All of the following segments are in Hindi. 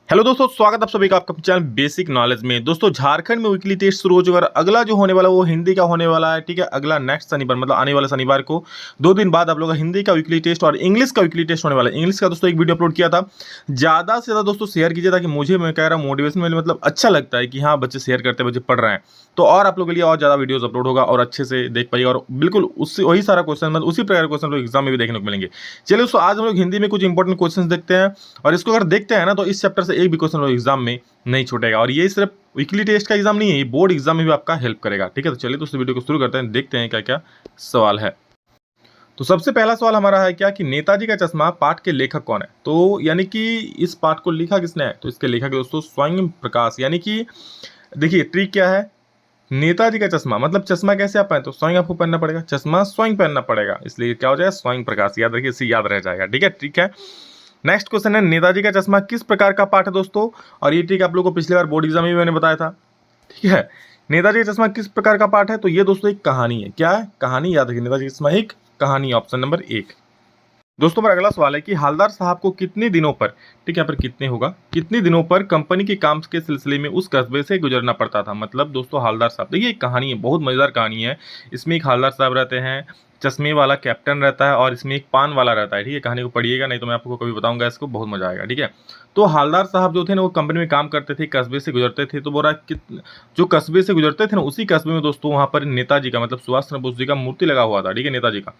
हेलो दोस्तों, स्वागत आप सभी का आपका चैनल बेसिक नॉलेज में। दोस्तों, झारखंड में वीकली टेस्ट शुरू हो चुका है। अगला जो होने वाला वो हिंदी का होने वाला है। ठीक है, अगला नेक्स्ट शनिवार मतलब आने वाले शनिवार को 2 दिन बाद आप लोग का हिंदी का वीकली टेस्ट और इंग्लिश का वीकली टेस्ट होने वाला है। इंग्लिश का दोस्तों एक वीडियो अपलोड किया था, ज़्यादा से ज़्यादा दोस्तों शेयर कीजिए ताकि मुझे, मैं कह रहा हूँ, मोटिवेशन में मतलब अच्छा लगता है कि हाँ बच्चे शेयर करते हैं, बच्चे पढ़ रहे हैं, तो और आप लोगों के लिए और ज़्यादा वीडियोस अपलोड होगा और अच्छे से देख पाइए और बिल्कुल उससे वही सारा क्वेश्चन मतलब उसी प्रकार के क्वेश्चन लोग एग्जाम में भी देखने को मिलेंगे। चलिए दोस्तों, आज हम लोग हिंदी में कुछ इंपॉर्टेंट क्वेश्चन देखते हैं और इसको अगर देखते हैं ना तो इस चैप्टर से एक भी क्वेश्चन लोग एग्जाम में नहीं छूटेगा। और ये सिर्फ वीकली टेस्ट का एग्जाम नहीं है, ये बोर्ड एग्जाम में भी आपका हेल्प करेगा। ठीक है, तो चलिए दोस्तों वीडियो को शुरू करते हैं, देखते हैं क्या क्या सवाल है। तो सबसे पहला सवाल हमारा है क्या कि नेताजी का चश्मा पाठ के लेखक कौन है। तो यानी कि इस पाठ को लिखा किसने है, तो इसके लेखक दोस्तों स्वयं प्रकाश। यानी कि देखिए ट्रिक क्या है, नेताजी का चश्मा मतलब चश्मा कैसे आप पहने, तो स्वयं आपको पहनना पड़ेगा, चश्मा स्वयं पहनना पड़ेगा, इसलिए क्या हो जाएगा स्वयं प्रकाश। याद रखिए, इससे याद रह जाएगा। ठीक है, ठीक है। नेक्स्ट क्वेश्चन है, नेताजी का चश्मा किस प्रकार का पाठ है दोस्तों। और ये ट्रिक आप लोगों को पिछली बार बोर्ड एग्जाम में भी मैंने बताया था। ठीक है, नेताजी का चश्मा किस प्रकार का पाठ है, तो ये दोस्तों एक कहानी है। क्या है, कहानी। याद रखिए, नेताजी का चश्मा एक कहानी, ऑप्शन नंबर 1। दोस्तों हमारा अगला सवाल है कि हालदार साहब को कितने दिनों पर, ठीक है, यहाँ पर कितने होगा, कितने दिनों पर कंपनी के काम के सिलसिले में उस कस्बे से गुजरना पड़ता था। मतलब दोस्तों हालदार साहब, देखिए एक कहानी है, बहुत मजेदार कहानी है। इसमें एक हालदार साहब रहते हैं, चश्मे वाला कैप्टन रहता है और इसमें एक पान वाला रहता है। ठीक है, कहानी को पढ़िएगा, नहीं तो मैं आपको कभी बताऊंगा इसको, बहुत मजा आएगा। ठीक है, तो हालदार साहब जो थे ना वो कंपनी में काम करते थे, कस्बे से गुजरते थे। तो बोला कि जो कस्बे से गुजरते थे ना उसी कस्बे में दोस्तों वहाँ पर नेताजी का मतलब सुभाष चंद्र बोस जी का मूर्ति लगा हुआ था। ठीक है, नेताजी का।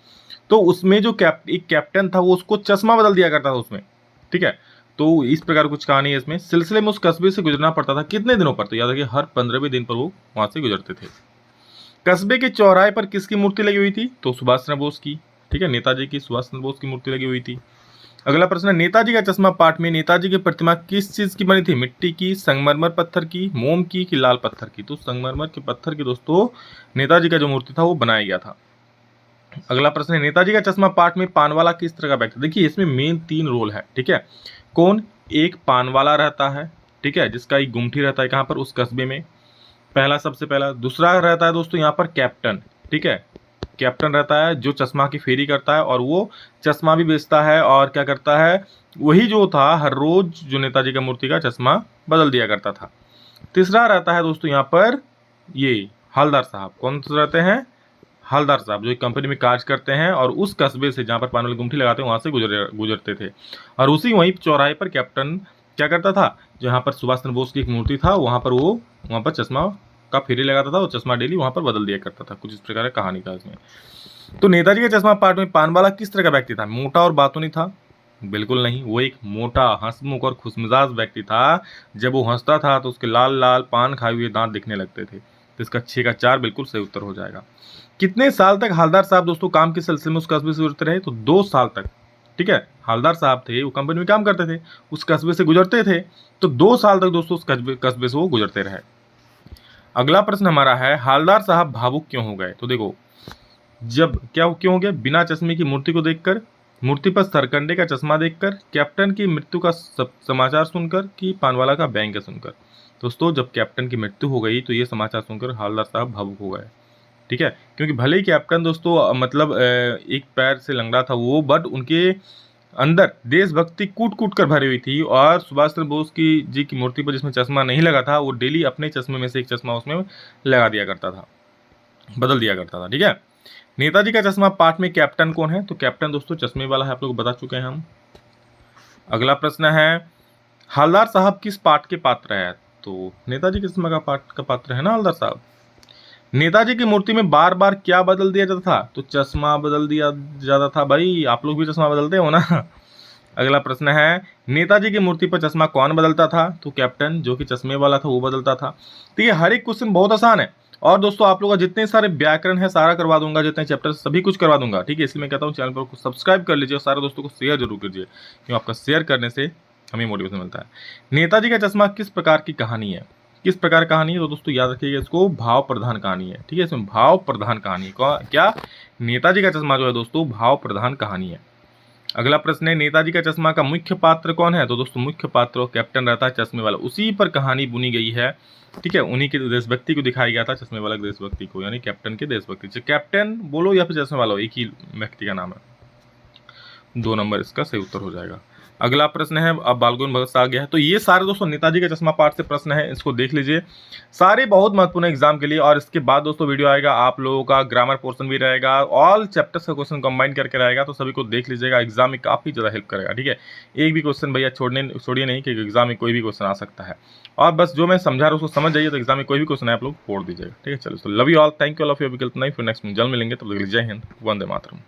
तो उसमें जो एक कैप्टन था वो उसको चश्मा बदल दिया करता था उसमें। ठीक है, तो इस प्रकार कुछ कहानी है इसमें। सिलसिले में उस कस्बे से गुजरना पड़ता था कितने दिनों पर, तो याद रखिए हर 15वें दिन पर वो वहां से गुजरते थे। कस्बे के चौराहे पर किसकी मूर्ति लगी हुई थी, तो सुभाष चंद्र बोस की। ठीक है, नेताजी की, सुभाष चंद्र बोस की मूर्ति लगी हुई थी। अगला प्रश्न है, नेताजी का चश्मा पाठ में नेताजी की प्रतिमा किस चीज की बनी थी, मिट्टी की, संगमरमर पत्थर की, मोम की कि लाल पत्थर की। तो संगमरमर के पत्थर की दोस्तों नेताजी का जो मूर्ति था वो बनाया गया था। अगला प्रश्न है, नेताजी का चश्मा पाठ में पानवाला किस तरह का व्यक्ति। देखिए इसमें मेन 3 रोल है। ठीक है, कौन, एक पानवाला रहता है, ठीक है, जिसका एक गुमठी रहता है कहाँ पर, उस कस्बे में, पहला सबसे पहला। दूसरा रहता है दोस्तों यहाँ पर कैप्टन। ठीक है, कैप्टन रहता है जो चश्मा की फेरी करता है और वो चश्मा भी बेचता है और क्या करता है, वही जो था हर रोज जो नेताजी का मूर्ति का चश्मा बदल दिया करता था। तीसरा रहता है दोस्तों यहाँ पर ये हवलदार साहब। कौन से रहते हैं, हवलदार साहब, जो एक कंपनी में कार्य करते हैं और उस कस्बे से जहाँ पर पान वाली गुमठी लगाते हैं वहाँ से गुजरते थे। और उसी वहीं चौराहे पर कैप्टन क्या करता था, जहाँ पर सुभाष चंद्र बोस की एक मूर्ति था वहाँ पर वो वहाँ पर चश्मा का फेरी लगाता था, वो चश्मा डेली वहाँ पर बदल दिया करता था। कुछ इस प्रकार का कहानी था इसमें। तो नेताजी का चश्मा पाठ में पान वाला किस तरह का व्यक्ति था, मोटा और बातूनी था, बिल्कुल नहीं, वो एक मोटा, हंसमुख और खुशमिजाज व्यक्ति था। जब वो हंसता था तो उसके लाल लाल पान खाए हुए दांत दिखने लगते थे। तो इसका 6 का 4 बिल्कुल सही उत्तर हो जाएगा। कितने साल तक हालदार साहब दोस्तों काम के सिलसिले में उस कस्बे से गुजरते रहे, तो 2 साल तक। ठीक है, हालदार साहब थे, वो कंपनी में काम करते थे, उस कस्बे से गुजरते थे, तो 2 साल तक दोस्तों उस कस्बे से वो गुजरते रहे। अगला प्रश्न हमारा है, हालदार साहब भावुक क्यों हो गए। तो देखो, जब क्या क्यों हो गए, बिना चश्मे की मूर्ति को देखकर, मूर्ति पर सरकंडे का चश्मा देखकर, कैप्टन की मृत्यु का समाचार सुनकर कि पानवाला का बैंक सुनकर। दोस्तों जब कैप्टन की मृत्यु हो गई तो ये समाचार सुनकर हालदार साहब भावुक हो गए। ठीक है, क्योंकि भले ही कैप्टन दोस्तों मतलब एक पैर से लंगड़ा था वो, बट उनके अंदर देशभक्ति कूट कूट कर भरी हुई थी। और सुभाष चंद्र बोस की जी की मूर्ति पर जिसमें चश्मा नहीं लगा था वो डेली अपने चश्मे में से एक चश्मा उसमें लगा दिया करता था, बदल दिया करता था। ठीक है, नेताजी का चश्मा पाठ में कैप्टन कौन है, तो कैप्टन दोस्तों चश्मे वाला है, आप लोग बता चुके हैं हम। अगला प्रश्न है, हालदार साहब किस पाठ के पात्र है, तो नेताजी के चश्मा का पाठ का पात्र है ना हालदार साहब। नेताजी की मूर्ति में बार बार क्या बदल दिया जाता था, तो चश्मा बदल दिया जाता था। भाई आप लोग भी चश्मा बदलते हो ना। अगला प्रश्न है, नेताजी की मूर्ति पर चश्मा कौन बदलता था, तो कैप्टन जो कि चश्मे वाला था वो बदलता था। तो ये हर एक क्वेश्चन बहुत आसान है। और दोस्तों आप लोगों का जितने सारे व्याकरण है सारा करवा दूंगा, जितने चैप्टर सभी कुछ करवा दूंगा। ठीक है, इसलिए मैं कहता हूँ चैनल पर सब्सक्राइब कर लीजिए और सारे दोस्तों को शेयर जरूर कीजिए, क्योंकि आपका शेयर करने से हमें मोटिवेशन मिलता है। नेताजी का चश्मा किस प्रकार की कहानी है, किस प्रकार कहानी है, तो दोस्तों याद रखिएगा इसको, भाव प्रधान कहानी है। ठीक है, इसमें भाव प्रधान कहानी है। क्या, नेताजी का चश्मा जो है दोस्तों भाव प्रधान कहानी है। अगला प्रश्न है, नेताजी का चश्मा का मुख्य पात्र कौन है, तो दोस्तों मुख्य पात्र कैप्टन रहता है चश्मे वाला, उसी पर कहानी बुनी गई है। ठीक है, उन्हीं के देशभक्ति को दिखाया गया था, चश्मे वाला देशभक्ति को, यानी कैप्टन के देशभक्ति। कैप्टन बोलो या फिर चश्मे वाला, एक ही व्यक्ति का नाम है। 2 नंबर इसका सही उत्तर हो जाएगा। अगला प्रश्न है, अब बालगुन भगत से आ गया है। तो ये सारे दोस्तों नेताजी का चश्मा पाठ से प्रश्न है, इसको देख लीजिए, सारे बहुत महत्वपूर्ण एग्जाम के लिए। और इसके बाद दोस्तों वीडियो आएगा आप लोगों का ग्रामर पोर्शन भी रहेगा, ऑल चैप्टर्स का क्वेश्चन कंबाइन करके रहेगा, तो सभी को देख लीजिएगा, एग्जाम में काफी ज्यादा हेल्प करेगा। ठीक है, एक भी क्वेश्चन भैया छोड़िए नहीं, कि एग्जाम में कोई भी क्वेश्चन आ सकता है। और बस जो मैं समझा रहा हूँ उसको समझ जाइए, तो एग्जाम में कोई भी क्वेश्चन है आप लोग फोड़ दीजिएगा। ठीक है, चलो, तो love you all, thank you all of you. विकल्प नहीं, फिर नेक्स्ट में जल्द मिलेंगे, तब तक के लिए जय हिंद, वंदे मातरम।